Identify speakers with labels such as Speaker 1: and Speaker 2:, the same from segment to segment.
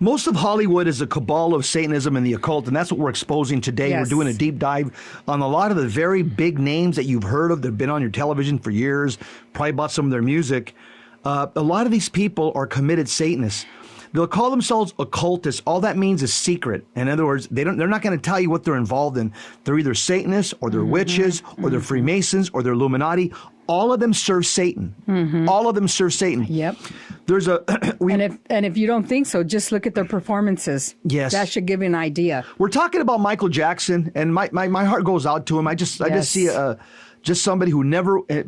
Speaker 1: Most of Hollywood is a cabal of Satanism and the occult, and that's what we're exposing today.
Speaker 2: Yes.
Speaker 1: We're doing a deep dive on a lot of the very big names that you've heard of that have been on your television for years, probably bought some of their music. A lot of these people are committed Satanists. They'll call themselves occultists. All that means is secret. In other words, they're not going to tell you what they're involved in. They're either Satanists or they're witches or they're Freemasons or they're Illuminati. All of them serve Satan. All of them serve Satan.
Speaker 2: Yep.
Speaker 1: There's a
Speaker 2: and if you don't think so, just look at their performances.
Speaker 1: Yes.
Speaker 2: That should give you an idea.
Speaker 1: We're talking about Michael Jackson, and my heart goes out to him. I just see just somebody who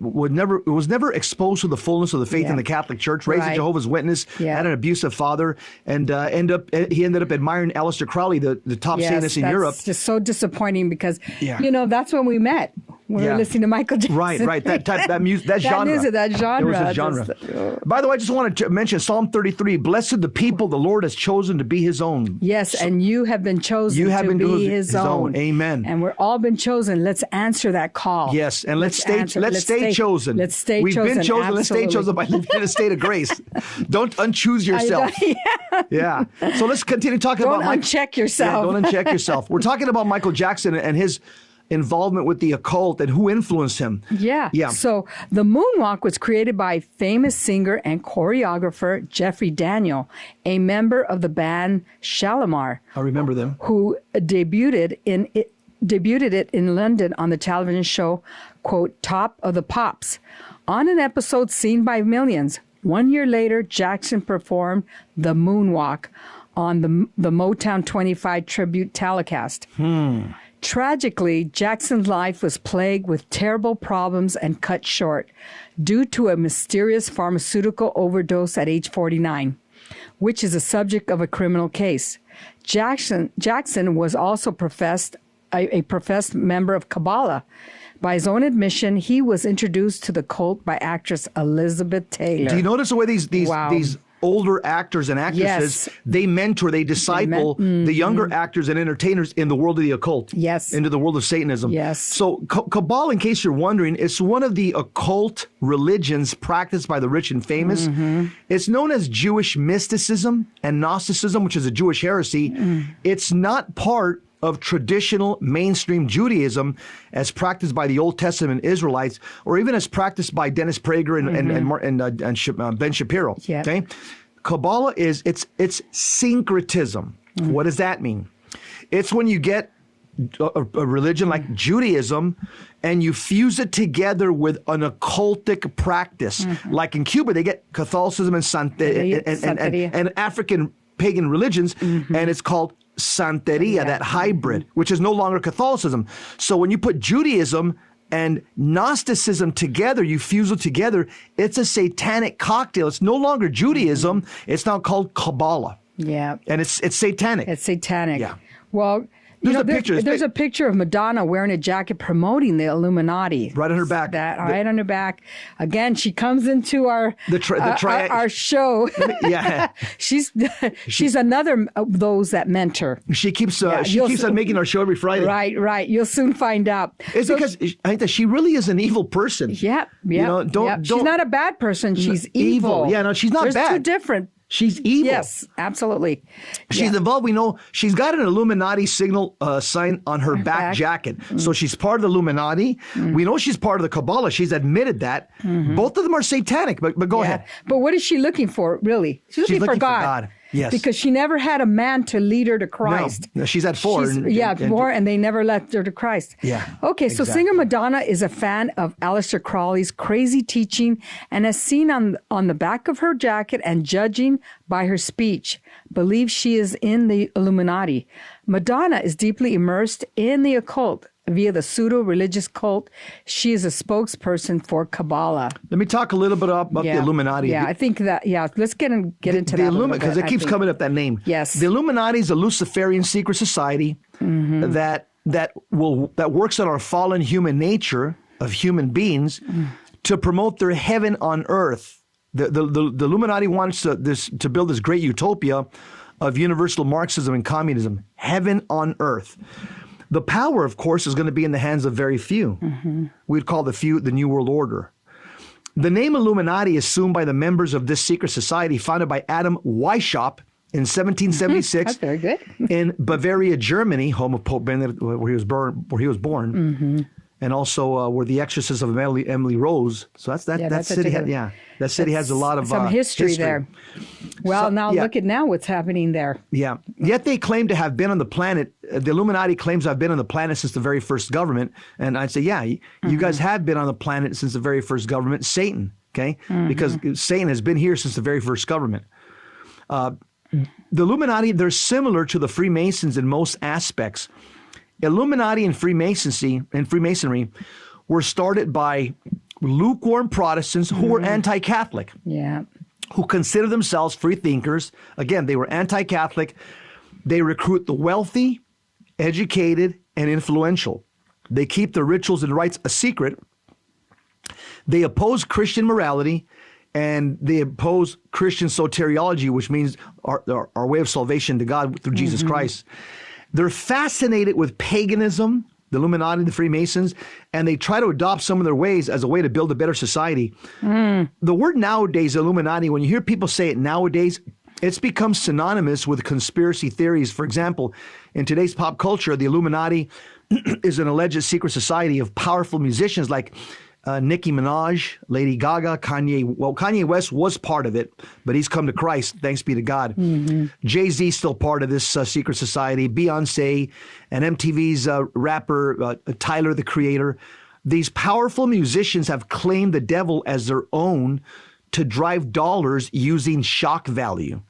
Speaker 1: was never exposed to the fullness of the faith in the Catholic Church, raised a Jehovah's Witness, had an abusive father, and he ended up admiring Aleister Crowley, the top Satanist in Europe.
Speaker 2: It's just so disappointing because that's when we met. We were listening to Michael Jackson.
Speaker 1: Right. That music, that genre.
Speaker 2: That genre.
Speaker 1: There was a genre. By the way, I just wanted to mention Psalm 33. Blessed the people the Lord has chosen to be his own.
Speaker 2: Yes, and you have been chosen to be his own.
Speaker 1: Amen.
Speaker 2: And we're all been chosen. Let's answer that call.
Speaker 1: Yes, and let's stay chosen.
Speaker 2: Let's stay
Speaker 1: We've
Speaker 2: chosen.
Speaker 1: We've been chosen.
Speaker 2: Absolutely.
Speaker 1: Let's stay chosen by living in a state of grace. Don't unchoose yourself. Yeah. So let's continue talking about
Speaker 2: Don't uncheck yourself.
Speaker 1: Don't uncheck yourself. We're talking about Michael Jackson and his involvement with the occult and who influenced him.
Speaker 2: Yeah. So the moonwalk was created by famous singer and choreographer Jeffrey Daniel, a member of the band Shalimar.
Speaker 1: I remember them.
Speaker 2: Who debuted it in London on the television show, quote, Top of the Pops, on an episode seen by millions. 1 year later, Jackson performed the moonwalk on the Motown 25 tribute telecast. Tragically, Jackson's life was plagued with terrible problems and cut short due to a mysterious pharmaceutical overdose at age 49, which is the subject of a criminal case. Jackson was also a professed member of Kabbalah. By his own admission, he was introduced to the cult by actress Elizabeth Taylor.
Speaker 1: Do you notice the way these older actors and actresses, they mentor, they disciple the younger actors and entertainers in the world of the occult, into the world of Satanism.
Speaker 2: Yes.
Speaker 1: So Kabbalah, in case you're wondering, it's one of the occult religions practiced by the rich and famous. It's known as Jewish mysticism and Gnosticism, which is a Jewish heresy. It's not part of traditional mainstream Judaism as practiced by the Old Testament Israelites, or even as practiced by Dennis Prager and Ben Shapiro. Okay, Kabbalah it's syncretism. What does that mean? It's when you get a religion like Judaism and you fuse it together with an occultic practice. Like in Cuba, they get Catholicism and African pagan religions, and it's called Santeria, that hybrid, which is no longer Catholicism. So when you put Judaism and Gnosticism together, you fuse it together, it's a satanic cocktail. It's no longer Judaism. It's now called Kabbalah. Yeah. And it's satanic.
Speaker 2: It's satanic.
Speaker 1: Yeah.
Speaker 2: Well, there's a picture of Madonna wearing a jacket promoting the Illuminati.
Speaker 1: Right on her back.
Speaker 2: Right on her back. Again, she comes into our show.
Speaker 1: Yeah.
Speaker 2: She's another of those that mentor.
Speaker 1: She keeps on making our show every Friday.
Speaker 2: Right. You'll soon find out.
Speaker 1: It's because I think that she really is an evil person.
Speaker 2: Yeah.
Speaker 1: Don't.
Speaker 2: She's not a bad person. She's evil.
Speaker 1: Yeah, no, she's not bad.
Speaker 2: There's two different.
Speaker 1: She's evil.
Speaker 2: Yes, absolutely.
Speaker 1: She's involved. We know she's got an Illuminati signal sign on her back jacket. So she's part of the Illuminati. We know she's part of the Kabbalah. She's admitted that. Both of them are satanic, but go ahead.
Speaker 2: But what is she looking for, really? She's looking for God.
Speaker 1: Yes.
Speaker 2: Because she never had a man to lead her to Christ.
Speaker 1: No, she's had four.
Speaker 2: Four, and they never led her to Christ.
Speaker 1: Yeah.
Speaker 2: Okay, so singer Madonna is a fan of Aleister Crowley's crazy teaching and as seen on the back of her jacket and judging by her speech, believes she is in the Illuminati. Madonna is deeply immersed in the occult. Via the pseudo-religious cult, she is a spokesperson for Kabbalah.
Speaker 1: Let me talk a little bit about the Illuminati.
Speaker 2: Yeah, I think that, let's get into that
Speaker 1: because it keeps coming up, that name.
Speaker 2: Yes.
Speaker 1: The Illuminati is a Luciferian secret society that works on our fallen human nature of human beings to promote their heaven on earth. The Illuminati wants to build this great utopia of universal Marxism and communism, heaven on earth. The power, of course, is going to be in the hands of very few. We'd call the few the New World Order. The name Illuminati is assumed by the members of this secret society founded by Adam Weishaupt in 1776.
Speaker 2: That's very good.
Speaker 1: In Bavaria, Germany, home of Pope Benedict, where he was born, and also where the exorcism of Emily Rose. So that city that city has a lot of
Speaker 2: some history there. Well, look at now what's happening there.
Speaker 1: Yeah. Yet they claim to have been on the planet. The Illuminati claims to have been on the planet since the very first government. And I'd say, you guys have been on the planet since the very first government. Satan, okay? Because Satan has been here since the very first government. The Illuminati, they're similar to the Freemasons in most aspects. Illuminati and Freemasonry were started by lukewarm Protestants who were anti-Catholic.
Speaker 2: Yeah.
Speaker 1: Who consider themselves free thinkers. Again, they were anti-Catholic. They recruit the wealthy, educated, and influential. They keep their rituals and rites a secret. They oppose Christian morality, and they oppose Christian soteriology, which means our way of salvation to God through Jesus Christ. They're fascinated with paganism, the Illuminati, the Freemasons, and they try to adopt some of their ways as a way to build a better society. The word nowadays, Illuminati, when you hear people say it nowadays, it's become synonymous with conspiracy theories. For example, in today's pop culture, the Illuminati is an alleged secret society of powerful musicians like Nicki Minaj, Lady Gaga, Kanye. Well, Kanye West was part of it, but he's come to Christ, thanks be to God. Jay-Z still part of this secret society, Beyonce, and MTV's rapper Tyler, the Creator. These powerful musicians have claimed the devil as their own to drive dollars using shock value.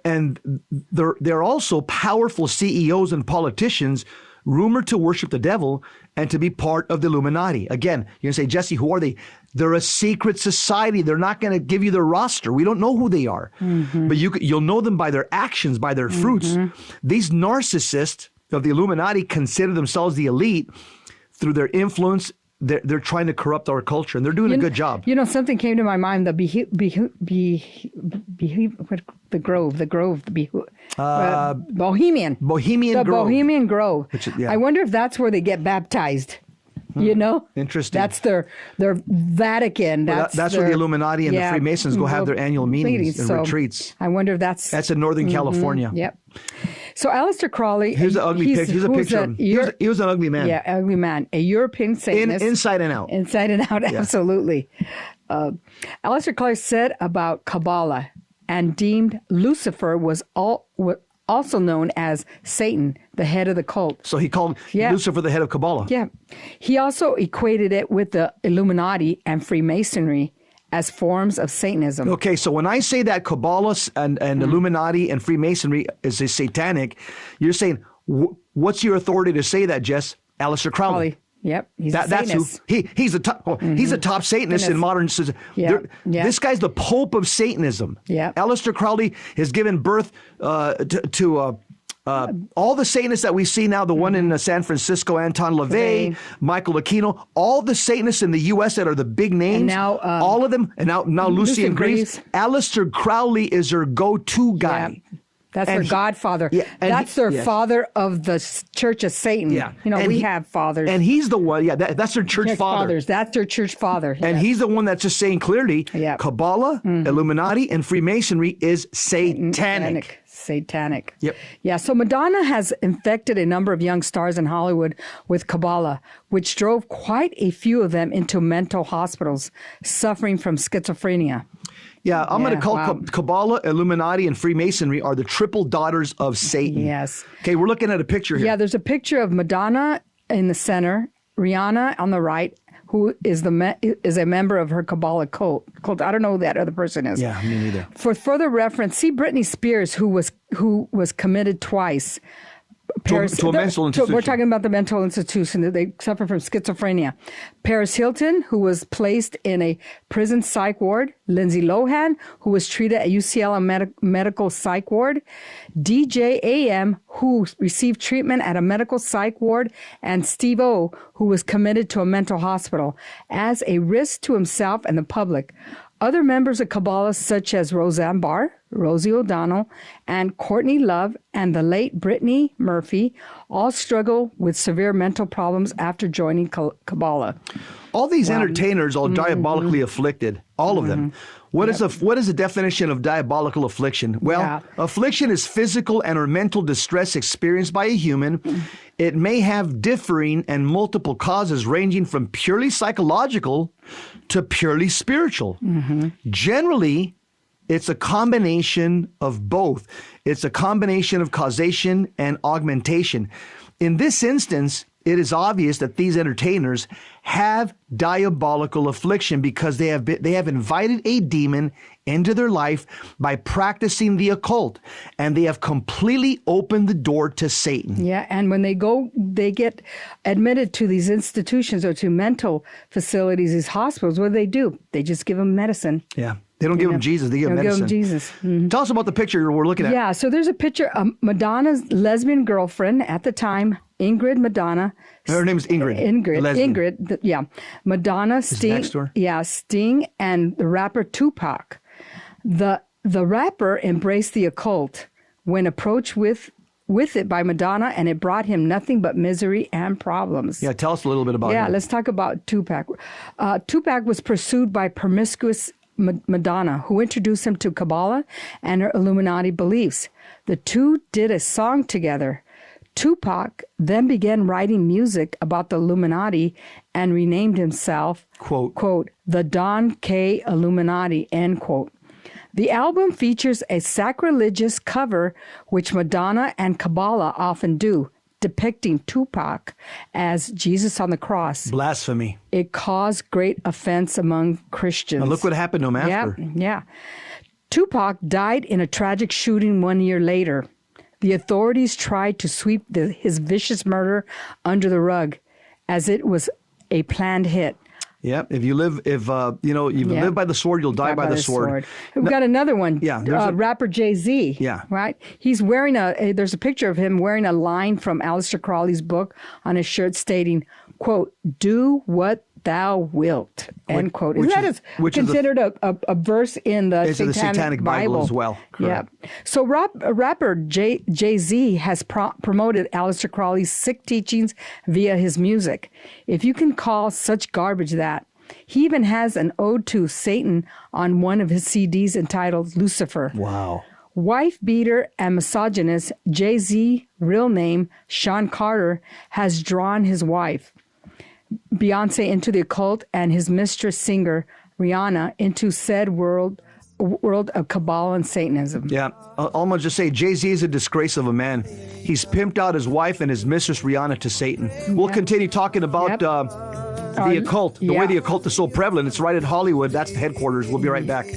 Speaker 1: And they're also powerful CEOs and politicians rumored to worship the devil and to be part of the Illuminati. Again, you're going to say, Jesse, who are they? They're a secret society. They're not going to give you their roster. We don't know who they are. But you'll know them by their actions, by their fruits. These narcissists of the Illuminati consider themselves the elite through their influence. They're trying to corrupt our culture, and they're doing a good job.
Speaker 2: You know, something came to my mind, the Bohemian.
Speaker 1: Bohemian Grove.
Speaker 2: Bohemian Grove.
Speaker 1: Yeah.
Speaker 2: I wonder if that's where they get baptized. You know?
Speaker 1: Interesting.
Speaker 2: That's their Vatican.
Speaker 1: That's where the Illuminati and the Freemasons go have their annual meetings and retreats.
Speaker 2: I wonder if that's
Speaker 1: in Northern California.
Speaker 2: Yep. So Aleister Crowley.
Speaker 1: Here's an ugly picture. Here's a picture of him. He was an ugly man.
Speaker 2: Yeah, ugly man. A European Satanist.
Speaker 1: Inside and out.
Speaker 2: Inside and out, absolutely. Aleister Crowley said about Kabbalah and deemed Lucifer was also known as Satan, the head of the cult.
Speaker 1: So he called Lucifer the head of Kabbalah.
Speaker 2: Yeah. He also equated it with the Illuminati and Freemasonry as forms of Satanism.
Speaker 1: Okay, so when I say that Kabbalah and Illuminati and Freemasonry is satanic, you're saying, what's your authority to say that, Jess? Aleister Crowley.
Speaker 2: Yep, he's a Satanist.
Speaker 1: That's who he's a top. He's a top Satanist in modern. This guy's the Pope of Satanism.
Speaker 2: Yeah,
Speaker 1: Aleister Crowley has given birth to all the Satanists that we see now. The one in San Francisco, Anton LaVey, Michael Aquino, all the Satanists in the U.S. that are the big names. And now, all of them, and now Lucian Greaves. Aleister Crowley is their go-to guy.
Speaker 2: Yeah. That's their godfather.
Speaker 1: Yeah,
Speaker 2: that's their father of the Church of Satan.
Speaker 1: Yeah.
Speaker 2: You know, we have fathers.
Speaker 1: And he's the one, that's their church father.
Speaker 2: That's their church father.
Speaker 1: And he's the one that's just saying clearly, Kabbalah, Illuminati, and Freemasonry is satanic.
Speaker 2: Satanic.
Speaker 1: Yep.
Speaker 2: Yeah, so Madonna has infected a number of young stars in Hollywood with Kabbalah, which drove quite a few of them into mental hospitals suffering from schizophrenia.
Speaker 1: Yeah, I'm going to call Kabbalah, Illuminati, and Freemasonry are the triple daughters of Satan.
Speaker 2: Yes.
Speaker 1: Okay, we're looking at a picture here.
Speaker 2: Yeah, there's a picture of Madonna in the center, Rihanna on the right, who is a member of her Kabbalah cult. I don't know who that other person is.
Speaker 1: Yeah, me neither.
Speaker 2: For further reference, see Britney Spears, who was committed twice.
Speaker 1: To a mental institution.
Speaker 2: We're talking about the mental institution. They suffer from schizophrenia. Paris Hilton, who was placed in a prison psych ward. Lindsay Lohan, who was treated at UCLA medical psych ward. DJ AM, who received treatment at a medical psych ward. And Steve O, who was committed to a mental hospital as a risk to himself and the public. Other members of Kabbalah, such as Roseanne Barr, Rosie O'Donnell, and Courtney Love, and the late Brittany Murphy, all struggle with severe mental problems after joining Kabbalah.
Speaker 1: All these entertainers are diabolically afflicted. All of them. What is the definition of diabolical affliction? Well, affliction is physical and or mental distress experienced by a human. It may have differing and multiple causes ranging from purely psychological to purely spiritual. Generally, it's a combination of both. It's a combination of causation and augmentation. In this instance, it is obvious that these entertainers have diabolical affliction because they have invited a demon into their life by practicing the occult, and they have completely opened the door to Satan.
Speaker 2: Yeah, and when they get admitted to these institutions or to mental facilities, these hospitals, what do? They just give them medicine.
Speaker 1: Yeah. They don't give them Jesus, they give them medicine.
Speaker 2: Give them Jesus.
Speaker 1: Tell us about the picture we're looking at.
Speaker 2: Yeah, so there's a picture of Madonna's lesbian girlfriend at the time, Ingrid Madonna.
Speaker 1: Her name's Ingrid.
Speaker 2: Ingrid, yeah. Madonna, Sting.
Speaker 1: Next door.
Speaker 2: Yeah, Sting, and the rapper Tupac. The rapper embraced the occult when approached with it by Madonna, and it brought him nothing but misery and problems.
Speaker 1: Yeah, tell us a little bit about him.
Speaker 2: Yeah, let's talk about Tupac. Tupac was pursued by promiscuous Madonna, who introduced him to Kabbalah and her Illuminati beliefs. The two did a song together. Tupac then began writing music about the Illuminati and renamed himself, quote, the Don K. Illuminati, end quote. The album features a sacrilegious cover, which Madonna and Kabbalah often do, depicting Tupac as Jesus on the cross.
Speaker 1: Blasphemy.
Speaker 2: It caused great offense among Christians.
Speaker 1: And look what happened to him after.
Speaker 2: Yeah. Tupac died in a tragic shooting 1 year later. The authorities tried to sweep his vicious murder under the rug, as it was a planned hit.
Speaker 1: Yeah, if you live by the sword, you'll die by the sword.
Speaker 2: We've got another one.
Speaker 1: Yeah,
Speaker 2: rapper Jay-Z.
Speaker 1: Yeah,
Speaker 2: right. He's wearing there's a picture of him wearing a line from Aleister Crowley's book on his shirt, stating, "quote Do what thou wilt," end quote. Isn't that considered a verse in the Satanic Bible
Speaker 1: as well? Correct.
Speaker 2: Yeah. So rapper Jay-Z has promoted Aleister Crowley's sick teachings via his music. If you can call such garbage that. He even has an ode to Satan on one of his CDs entitled Lucifer.
Speaker 1: Wow.
Speaker 2: Wife beater and misogynist Jay-Z, real name Sean Carter, has drawn his wife Beyonce into the occult and his mistress singer Rihanna into said world of Kabbalah and Satanism.
Speaker 1: Yeah, I'm going to just say Jay-Z is a disgrace of a man. He's pimped out his wife and his mistress Rihanna to Satan. We'll continue talking about the occult, the way the occult is so prevalent. It's right at Hollywood. That's the headquarters. We'll be right back.